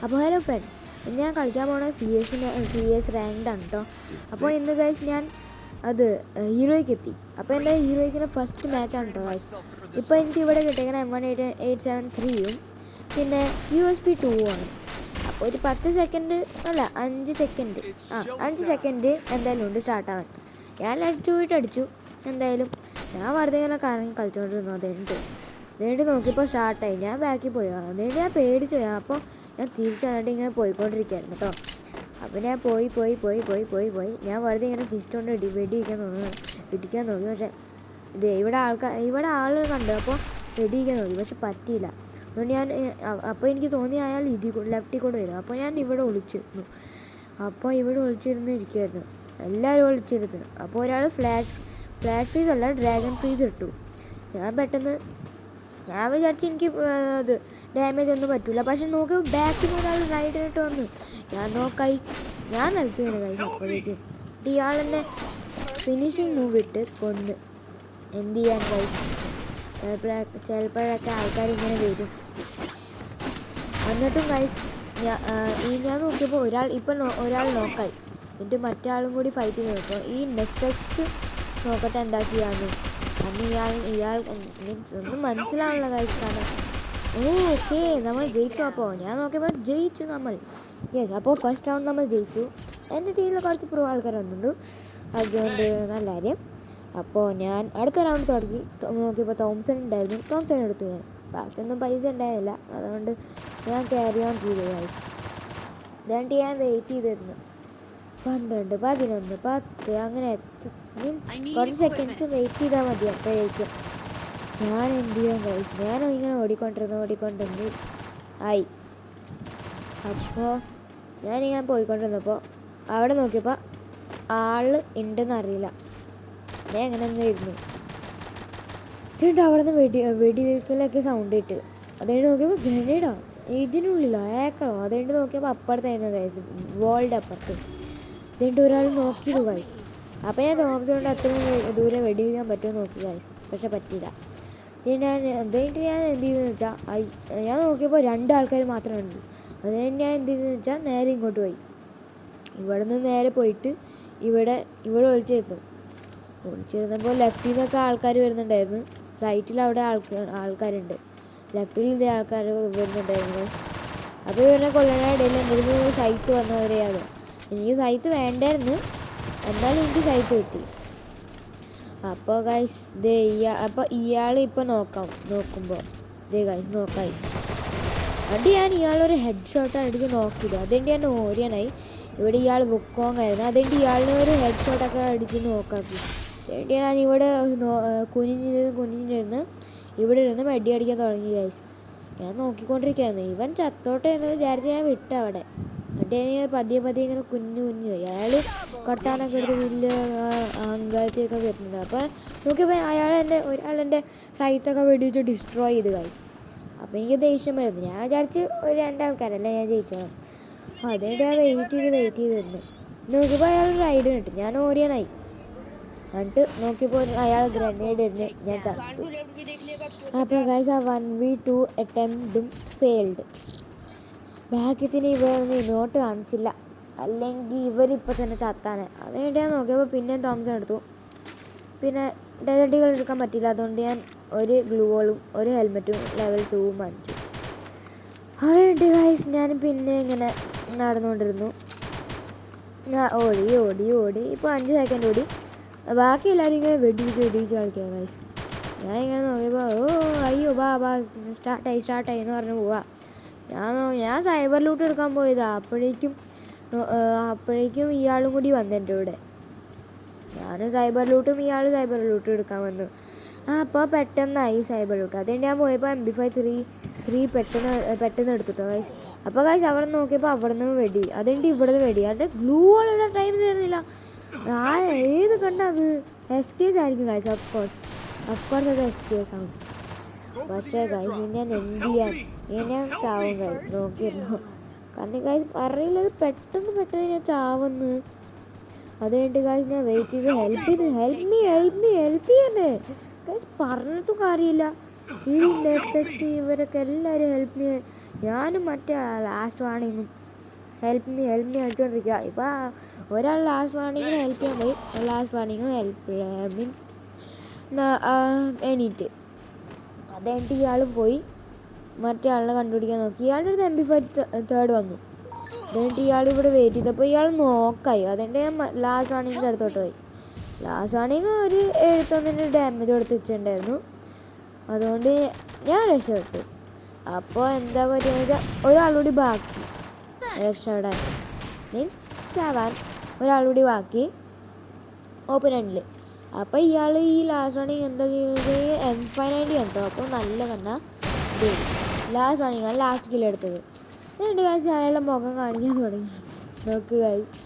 അപ്പോൾ hello friends, ഇന്ന് ഞാൻ കളിക്കാൻ പോണ സി എസ് റാങ്ക്ഡാണ് കേട്ടോ. അപ്പോൾ ഇന്ന് ഗൈസ് ഞാൻ അത് ഹീറോയ്ക്ക് എത്തി. അപ്പോൾ എൻ്റെ ഹീറോയ്ക്കിൻ്റെ ഫസ്റ്റ് മാച്ചാണ് കേട്ടോ ഗൈസ്. ഇപ്പോൾ എനിക്ക് ഇവിടെ കിട്ടിയേക്കണ M1873 പിന്നെ USP 2 ആണ്. അപ്പോൾ ഒരു 10 സെക്കൻഡ് അല്ല 5 സെക്കൻഡ് 5 സെക്കൻഡ് എന്തായാലും ഉണ്ട് സ്റ്റാർട്ടാവാൻ. ഞാൻ ലെഫ്റ്റ് പോയിട്ട് അടിച്ചു. എന്തായാലും ഞാൻ വെറുതെ ഇങ്ങനെ കറങ്ങി കളിച്ചുകൊണ്ടിരുന്നു. അതുകൊണ്ട് നോക്കിയപ്പോൾ സ്റ്റാർട്ടായി. ഞാൻ ബാക്കിൽ പോയി. അതുകൊണ്ട് ഞാൻ പേടിച്ചു. അപ്പോൾ ഞാൻ തിരിച്ചങ്ങോട്ട് ഇങ്ങനെ പോയിക്കൊണ്ടിരിക്കുകയായിരുന്നു കേട്ടോ. അപ്പോൾ ഞാൻ പോയി ഞാൻ വെറുതെ ഇങ്ങനെ ഫിസ്റ്റ് കൊണ്ട് ഇടിക്കാൻ നോക്കി. പക്ഷേ ഇവിടെ ആളുകൾ കണ്ടു. അപ്പോൾ വെടിയിക്കാൻ നോക്കി, പക്ഷെ പറ്റിയില്ല. അതുകൊണ്ട് ഞാൻ അപ്പോൾ എനിക്ക് തോന്നി അയാൾ ലെഫ്റ്റിൽ കൂടെ വരും. അപ്പോൾ ഞാൻ ഇവിടെ ഒളിച്ചിരുന്നു. ഇരിക്കുമായിരുന്നു. എല്ലാവരും ഒളിച്ചിരുന്നു. അപ്പോൾ ഒരാൾ ഫ്ലാഷ് ഫ്രീസ് അല്ല ഡ്രാഗൺ ഫ്രീസ് ഇട്ടു. ഞാൻ വിചാരിച്ചു എനിക്ക് അത് ഡാമേജ് ഒന്നും പറ്റില്ല. പക്ഷെ നോക്കി ബാക്കിൽ ഒരാൾ റൈഡിട്ട് വന്നു. ഞാൻ നിലത്ത് വീണ് കഴിച്ചു. അപ്പോഴേക്കും ഇയാളെന്നെ ഫിനിഷിങ് മൂവ് ഇട്ട് കൊന്ന്. എന്ത് ചെയ്യാൻ കഴിച്ചു? ചിലപ്പോഴൊക്കെ ആൾക്കാരിങ്ങനെ വരും. എന്നിട്ടും കഴിച്ച് ഞാൻ നോക്കിയപ്പോൾ ഒരാൾ നോക്കായി. എന്നിട്ട് മറ്റേ ആളും കൂടി ഫൈറ്റ് ചെയ്ത് നോക്കും. ഈ നെക്സ്റ്റ് നോക്കട്ടെ എന്താ ചെയ്യാന്ന്. അന്ന് ഇയാൾ ഒന്നും മനസ്സിലാവുള്ള കഴിച്ചാണ്. ഓക്കെ, നമ്മൾ ജയിച്ചു. അപ്പോൾ ഞാൻ നോക്കിയപ്പോൾ ജയിച്ചു നമ്മൾ. യെസ്, അപ്പോൾ ഫസ്റ്റ് റൗണ്ട് നമ്മൾ ജയിച്ചു. എൻ്റെ ടീമിൽ കുറച്ച് പ്രോ ആൾക്കാർ വന്നിട്ടുണ്ട്. അതുകൊണ്ട് നല്ല കാര്യം. അപ്പോൾ ഞാൻ അടുത്ത റൗണ്ട് തുടങ്ങി. നോക്കിയപ്പോൾ തോംസൺ ഉണ്ടായിരുന്നു. തോംസൺ എടുത്തു ഞാൻ. ബാക്കിയൊന്നും പൈസ ഉണ്ടായിരുന്നില്ല. അതുകൊണ്ട് ഞാൻ ക്യാരി ഓൺ ചെയ്തു. അതുകൊണ്ട് ഞാൻ വെയിറ്റ് ചെയ്തിരുന്നു. 12, 11, 10 അങ്ങനെ മീൻസ് കുറച്ച് സെക്കൻഡ്സ് വെയിറ്റ് ചെയ്താൽ മതി. അപ്പോഴേക്കും ഞാൻ എന്ത് ചെയ്യാൻ കഴിച്ചു? ഞാൻ ഇങ്ങനെ ഓടിക്കൊണ്ടിരുന്നു ആയി. അപ്പോൾ ഞാനിങ്ങനെ പോയിക്കൊണ്ടിരുന്നപ്പോൾ അവിടെ നോക്കിയപ്പോൾ ആൾ ഉണ്ടെന്ന് അറിയില്ല. ഞാൻ എങ്ങനെ ഇരുന്നു. എന്നിട്ട് അവിടെ നിന്ന് വെടിവെക്കലൊക്കെ സൗണ്ട് ഇട്ട്. അതുകൊണ്ട് നോക്കിയപ്പോൾ ഗ്രനേഡോ ഇതിനുള്ളിലോ ഏക്കറോ. അതുകൊണ്ട് നോക്കിയപ്പോൾ അപ്പുറത്തായിരുന്നു കഴിച്ചു, വോളിൻ്റെ അപ്പുറത്ത്. എന്നിട്ട് ഒരാൾ നോക്കിയത് കഴിച്ചു. അപ്പോൾ ഞാൻ തോമസിനോട് അത്രയും ദൂരെ വെടിവെക്കാൻ പറ്റുമോ നോക്കി കഴിച്ചു. പക്ഷെ പറ്റിയില്ല. ഞാൻ എന്ത് ചെയ്തെന്ന് വെച്ചാൽ ഞാൻ നോക്കിയപ്പോൾ 2 ആൾക്കാർ മാത്രമേ ഉണ്ട്. അതുകൊണ്ട് ഞാൻ എന്ത് ചെയ്തെന്ന് വെച്ചാൽ നേരെ ഇങ്ങോട്ട് പോയി. ഇവിടെ നിന്ന് നേരെ പോയിട്ട് ഇവിടെ ഒളിച്ചിരുന്നപ്പോൾ ലെഫ്റ്റിൽ നിന്നൊക്കെ ആൾക്കാർ വരുന്നുണ്ടായിരുന്നു. റൈറ്റിൽ അവിടെ ആൾക്കാരുണ്ട്. ലെഫ്റ്റിൽ ഇതേ ആൾക്കാർ വരുന്നുണ്ടായിരുന്നു. അപ്പോൾ ഇവരെ കൊല്ലാനിടയിൽ എൻ്റെ അടുത്ത് സൈറ്റ് വന്നവരെയാണ്. എനിക്ക് സൈറ്റ് വേണ്ടായിരുന്നു, എന്നാലും എനിക്ക് സൈറ്റ് കിട്ടി. അപ്പോൾ ഗൈസ് അപ്പോൾ ഇയാൾ ഇപ്പോൾ നോക്കുമ്പോൾ ഗൈസ് നോക്കായി. അതുകൊണ്ട് ഞാൻ ഇയാളൊരു ഹെഡ് ഷോട്ടാണ് എടുത്ത് നോക്കിയത്. അതുകൊണ്ട് ഞാൻ ഓരിയാനായി. ഇവിടെ ഇയാൾ ബുക്കോങ്ങായിരുന്നു. അതുകൊണ്ട് ഇയാളിനെ ഒരു ഹെഡ് ഷോട്ടൊക്കെ അടിച്ച് നോക്കാക്കി. അതുകൊണ്ട് ഞാൻ ഇവിടെ കുനിഞ്ഞിരുന്ന് ഇവിടെ ഇരുന്ന് വെടി അടിക്കാൻ തുടങ്ങി ഗൈസ്. ഞാൻ നോക്കിക്കൊണ്ടിരിക്കുകയായിരുന്നു. ഇവൻ ചത്തോട്ടെ എന്ന് വിചാരിച്ച് ഞാൻ വിട്ട അവിടെ. എന്നിട്ട് ഞാൻ പതിയെ ഇങ്ങനെ കുഞ്ഞു പോയി. അയാൾ കൊട്ടാനൊക്കെ എടുത്ത് വലിയ അഹങ്കാരത്തെയൊക്കെ വരുന്നുണ്ട്. അപ്പോൾ നോക്കിയപ്പോൾ ഒരാളെൻ്റെ സൈറ്റൊക്കെ വെടിവെച്ച് ഡിസ്ട്രോയ് ചെയ്ത് കഴിച്ചു. അപ്പോൾ എനിക്ക് ദേഷ്യം വരുന്നു. ഞാൻ വിചാരിച്ച് ഒരു 2 ആൾക്കാരല്ലേ ഞാൻ ജയിച്ചത്. അതുകൊണ്ട് ഞാൻ വെയിറ്റ് ചെയ്തിരുന്നു. നോക്കിയപ്പോൾ അയാൾ റൈഡ് കിട്ടും. ഞാൻ ഓരിയാനായി. എന്നിട്ട് നോക്കിയപ്പോൾ അയാൾ ഗ്രനേഡ് ഇടുന്നു. ഞാൻ ചത്തു. അപ്പോൾ ഗൈസ് ആ 1v2 അറ്റംപ്റ്റും ഫെയിൽഡ്. ഭാഗ്യത്തിന് ഇവരൊന്നും ഇങ്ങോട്ട് കാണിച്ചില്ല, അല്ലെങ്കിൽ ഇവരിപ്പോൾ തന്നെ ചത്താനെ. അതുകൊണ്ട് ഞാൻ നോക്കിയപ്പോൾ പിന്നെ തോംസൺ എടുത്തു. പിന്നെ ഡെസർട്ടുകൾ എടുക്കാൻ പറ്റില്ല. അതുകൊണ്ട് ഞാൻ ഒരു ഗ്ലൂവോളും ഒരു ഹെൽമെറ്റും ലെവൽ 2 വാങ്ങിച്ചു. അതുകൊണ്ട് ഗൈസ് ഞാൻ പിന്നെ ഇങ്ങനെ നടന്നുകൊണ്ടിരുന്നു. ഞാൻ ഓടി ഇപ്പോൾ 5 സെക്കൻഡ് ഓടി. ബാക്കി എല്ലാവരും ഇങ്ങനെ വെടിച്ച് കളിക്കുക ഗൈസ്. ഞാൻ ഇങ്ങനെ നോക്കിയപ്പോൾ അയ്യോ ബാ സ്റ്റാർട്ടായി എന്ന് പറഞ്ഞ് പോവാ. ഞാൻ സൈബർ ലൂട്ട് എടുക്കാൻ പോയതാണ്. അപ്പോഴേക്കും ഇയാളും കൂടി വന്നു എൻ്റെ കൂടെ. ഞാൻ സൈബർ ലൂട്ടും ഇയാൾ സൈബർ ലൂട്ടും എടുക്കാൻ വന്നു. അപ്പോൾ പെട്ടെന്നായി സൈബർ ലൂട്ട്. അതുകൊണ്ട് ഞാൻ പോയപ്പോൾ MP5 പെട്ടെന്ന് എടുത്തിട്ടോ ഗൈസ്. അപ്പോൾ ഗൈസ് അവിടെ നിന്ന് നോക്കിയപ്പോൾ അവിടെ നിന്ന് വെടി. അതുകൊണ്ട് ഇവിടെ നിന്ന് വെടി. അതിൻ്റെ ഗ്ലൂ വാളിയുടെ ടൈം തരുന്നില്ല. ഏത് കണ്ടത് എസ്കേസ് ആയിരിക്കും ഗൈസ്. ഓഫ് കോഴ്സ് അത് എസ്കേസ് ആണ്. പക്ഷേ ഗൈസ് ഞാൻ എന്ത് ചെയ്യാൻ, ഞാൻ ചാവും ഗൈസ്. നോക്കിയിരുന്നു. കാരണം ഗൈസ് അറിയില്ല, പെട്ടെന്ന് ഞാൻ ചാവുന്നു. അതുകൊണ്ട് ഗൈസ് ഞാൻ വെയിറ്റ് ചെയ്ത് ഹെൽപ്പ് ചെയ്യണേ ഗൈസ്. പറഞ്ഞിട്ടും കാര്യമില്ല. ഈ നെറ്റ്ഫ്ലിക്സ് ഇവരൊക്കെ എല്ലാവരും ഹെൽപ്പ് ഞാനും മറ്റേ ലാസ്റ്റ് വാണിങ്ങും ഹെൽപ്പ് മീ അടിച്ചുകൊണ്ടിരിക്കുക. ഇപ്പോൾ ഒരാൾ ലാസ്റ്റ് വാണിങ്ങിന് ഹെൽപ്പ് ചെയ്യാൻ പോയി, ലാസ്റ്റ് വാണിങ്ങും ഹെൽപ്പ് മീൻസ് എണീറ്റ്. അത് കഴിഞ്ഞിട്ട് ഇയാൾ പോയി മറ്റേ ആളിനെ കണ്ടുപിടിക്കാൻ നോക്കി. ഇയാളുടെ അടുത്ത് MP5 തേർഡ് വന്നു. അതുകഴിഞ്ഞിട്ട് ഇയാൾ ഇവിടെ വെയിറ്റ് ചെയ്തപ്പോൾ ഇയാൾ നോക്കായി. അതുകൊണ്ട് ഞാൻ ലാസ്റ്റ് വാണിങ്ങിൻ്റെ അടുത്തോട്ട് പോയി. ലാസ്റ്റ് വാണിങ് ഒരു 71 ഡാമേജ് കൊടുത്ത് വെച്ചിട്ടുണ്ടായിരുന്നു. അതുകൊണ്ട് ഞാൻ രക്ഷപ്പെട്ടു. അപ്പോൾ എന്താ പറ്റിയെന്ന് വെച്ചാൽ ഒരാളുകൂടി ബാക്കി രക്ഷപ്പെടാൻ, മീൻസ് ചാവാൻ ഒരാളുകൂടി ബാക്കി ഓപ്പണൻറ്റിൽ. അപ്പോൾ ഇയാൾ ഈ ലാസ്റ്റ് വാണിങ് എന്താ ചെയ്തത്, M590 കണ്ടോ. അപ്പോൾ നല്ല കണ്ട ലാസ്റ്റ് വാണിങ് ലാസ്റ്റ് കില്ല് എടുത്തത്. എന്നിട്ട് ഗൈസ് അയാളുടെ മുഖം കാണിക്കാൻ തുടങ്ങി. നോക്ക് ഗൈസ്,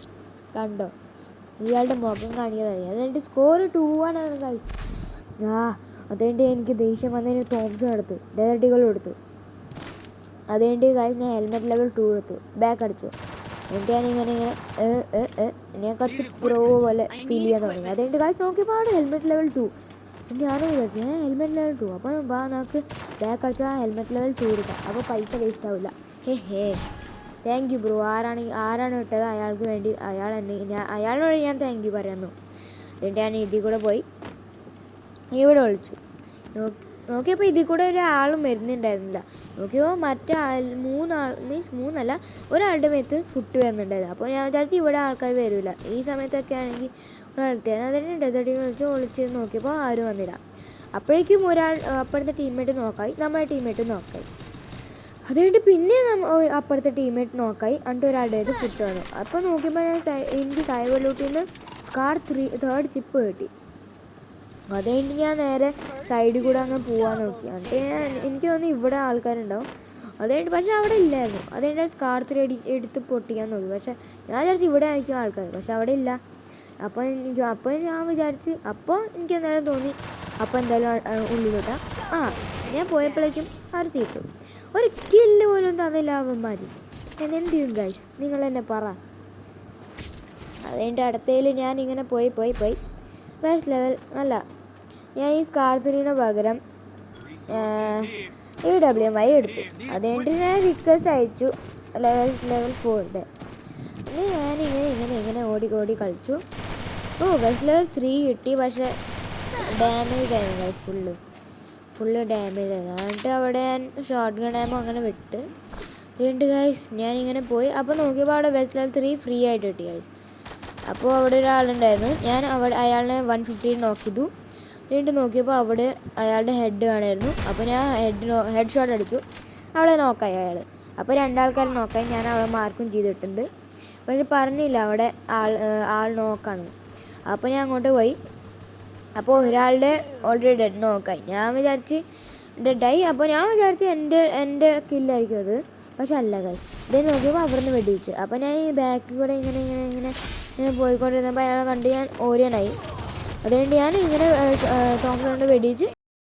കണ്ടോ, ഇയാളുടെ മുഖം കാണിക്കാൻ തുടങ്ങി. എന്നിട്ട് സ്കോർ 2-1 ആണ് ഗൈസ്. അതുകൊണ്ട് എനിക്ക് ദേഷ്യം വന്നതിന് തോംസൺ എടുത്തു, ഡെസർട്ടികൾ എടുത്തു. അതുകൊണ്ട് ഗൈസ് ഞാൻ ഹെൽമെറ്റ് ലെവൽ 2 എടുത്തു, ബാക്ക് അടിച്ചു. എന്നിട്ട് ഞാനിങ്ങനെ ഞാൻ കുറച്ച് പ്രോ പോലെ ഫീൽ ചെയ്യാൻ തുടങ്ങി. അതുകൊണ്ട് ഗൈസ് നോക്കിയപ്പോൾ അവിടെ ഹെൽമെറ്റ് ലെവൽ 2. ഞാനും വിചാരിച്ചു ഹെൽമെറ്റ് ലെവൽ 2, അപ്പോൾ വാ നമുക്ക് ബാക്ക് അടിച്ചാൽ ഹെൽമെറ്റ് ലെവൽ 2 എടുക്കാം, അപ്പോൾ പൈസ വേസ്റ്റ് ആവില്ല. Thank you bro. ആരാണ് ഇട്ടത് അയാൾക്ക് വേണ്ടി അയാളോട് ഞാൻ താങ്ക് യു പറയുന്നു. എന്നിട്ട് ഞാൻ ഇതിൽ കൂടെ പോയി ഇവിടെ വിളിച്ചു. നോക്കിയപ്പോൾ ഇതിൽ കൂടെ ഒരാളും വരുന്നുണ്ടായിരുന്നില്ല. നോക്കിയപ്പോൾ മൂന്നല്ല ഒരാളുടെ മേത്ത് ഫുട്ട് വരുന്നുണ്ടായിരുന്നു. അപ്പോൾ ഞാൻ വിചാരിച്ചു ഇവിടെ ആൾക്കാർ വരില്ല ഈ സമയത്തൊക്കെ ആണെങ്കിൽ ഒരാൾക്കാണ്. അതിന് ഡെസേർട്ടിൽ വിളിച്ച് നോക്കിയപ്പോൾ ആരും വന്നില്ല. അപ്പോഴേക്കും അപ്പുറത്തെ ടീംമേറ്റ് നോക്കായി, നമ്മുടെ ടീംമേറ്റ് നോക്കായി. അതുകൊണ്ട് പിന്നെ അപ്പുറത്തെ ടീംമേറ്റ് നോക്കായി. എന്നിട്ട് ഒരാളുടെ ഫുട്ട് വന്നു. അപ്പോൾ നോക്കിയപ്പോൾ എനിക്ക് സൈബർ ലൂട്ടിൽ നിന്ന് സ്കാർ 3 ചിപ്പ് കിട്ടി. അത് കഴിഞ്ഞിട്ട് ഞാൻ നേരെ സൈഡിൽ കൂടെ അങ്ങ് പോകാൻ നോക്കി. എന്നിട്ട് എനിക്ക് തോന്നി ഇവിടെ ആൾക്കാരുണ്ടാവും. അത് കഴിഞ്ഞിട്ട് പക്ഷേ അവിടെ ഇല്ലായിരുന്നു. അത് കഴിഞ്ഞാൽ സ്കാർ 3 എടുത്ത് പൊട്ടിക്കാൻ നോക്കി. പക്ഷേ ഞാൻ വിചാരിച്ചു ഇവിടെ ആയിരിക്കും ആൾക്കാർ, പക്ഷെ അവിടെ ഇല്ല. അപ്പോൾ ഞാൻ വിചാരിച്ച്, അപ്പോൾ എനിക്ക് എന്തായാലും തോന്നി അപ്പോൾ എന്തായാലും ഉള്ളിലോട്ടാ. ഞാൻ പോയപ്പോഴേക്കും അവർ തീർത്തു. ഒരു കില്ല് പോലും തന്നില്ല അവന്മാർ. ഞാൻ എന്ത് ചെയ്യും ഗൈസ്, നിങ്ങൾ എന്നെ പറ. അത് കഴിഞ്ഞിട്ട് അടുത്തതിൽ ഞാനിങ്ങനെ പോയി ഫസ്റ്റ് ലെവൽ അല്ല, ഞാൻ ഈ സ്കാർ 3 പകരം AWMI എടുത്തു. അത് കഴിഞ്ഞിട്ട് ഞാൻ റിക്വസ്റ്റ് അയച്ചു ലെവൽ 4. ഞാനിങ്ങനെ ഓടി കളിച്ചു. ഫസ്റ്റ് ലെവൽ 3 കിട്ടി. പക്ഷേ ഡാമേജ് ആയിരുന്നു ഗൈസ്, ഫുള്ള് ഡാമേജ് ആയിരുന്നു. എന്നിട്ട് അവിടെ ഞാൻ ഷോർട്ട് ഗൺ ആമോ അങ്ങനെ വിട്ട്. അതുകൊണ്ട് ഗൈസ് ഞാനിങ്ങനെ പോയി. അപ്പോൾ നോക്കിയപ്പോൾ അവിടെ ഫസ്റ്റ് ലെവൽ 3 ഫ്രീ ആയിട്ട് കിട്ടി ഗൈസ്. അപ്പോൾ അവിടെ ഒരാളുണ്ടായിരുന്നു. ഞാൻ അയാളിനെ 150 നോക്കിയതു. വീണ്ടും നോക്കിയപ്പോൾ അവിടെ അയാളുടെ ഹെഡ് കാണായിരുന്നു. അപ്പോൾ ഞാൻ ഹെഡ് ഷോട്ട് അടിച്ചു. അവിടെ നോക്കായി അയാൾ. അപ്പോൾ 2 ആൾക്കാർ നോക്കായി. ഞാൻ അവിടെ മാർക്കും ചെയ്തിട്ടുണ്ട്. പക്ഷെ പറഞ്ഞില്ല അവിടെ ആൾ നോക്കാണ്. അപ്പോൾ ഞാൻ അങ്ങോട്ട് പോയി. അപ്പോൾ ഒരാളുടെ ഓൾറെഡി ഡെഡ് നോക്കായി. ഞാൻ വിചാരിച്ച് ഡെഡായി. അപ്പോൾ ഞാൻ വിചാരിച്ച് എൻ്റെ കില്ലായിരിക്കും അത്. പക്ഷെ അല്ല കൈ ഇതേ നോക്കിയപ്പോൾ അവിടെ നിന്ന് വെടിവെച്ചു. അപ്പോൾ ഞാൻ ഈ ബാക്കിൽ കൂടെ ഇങ്ങനെ പോയിക്കൊണ്ടിരുന്നപ്പോൾ അയാളെ കണ്ട് ഞാൻ ഓരിയനായി. അതുകൊണ്ട് ഞാൻ ഇങ്ങനെ തോംസൺ കൊണ്ട് വെടിവെച്ച്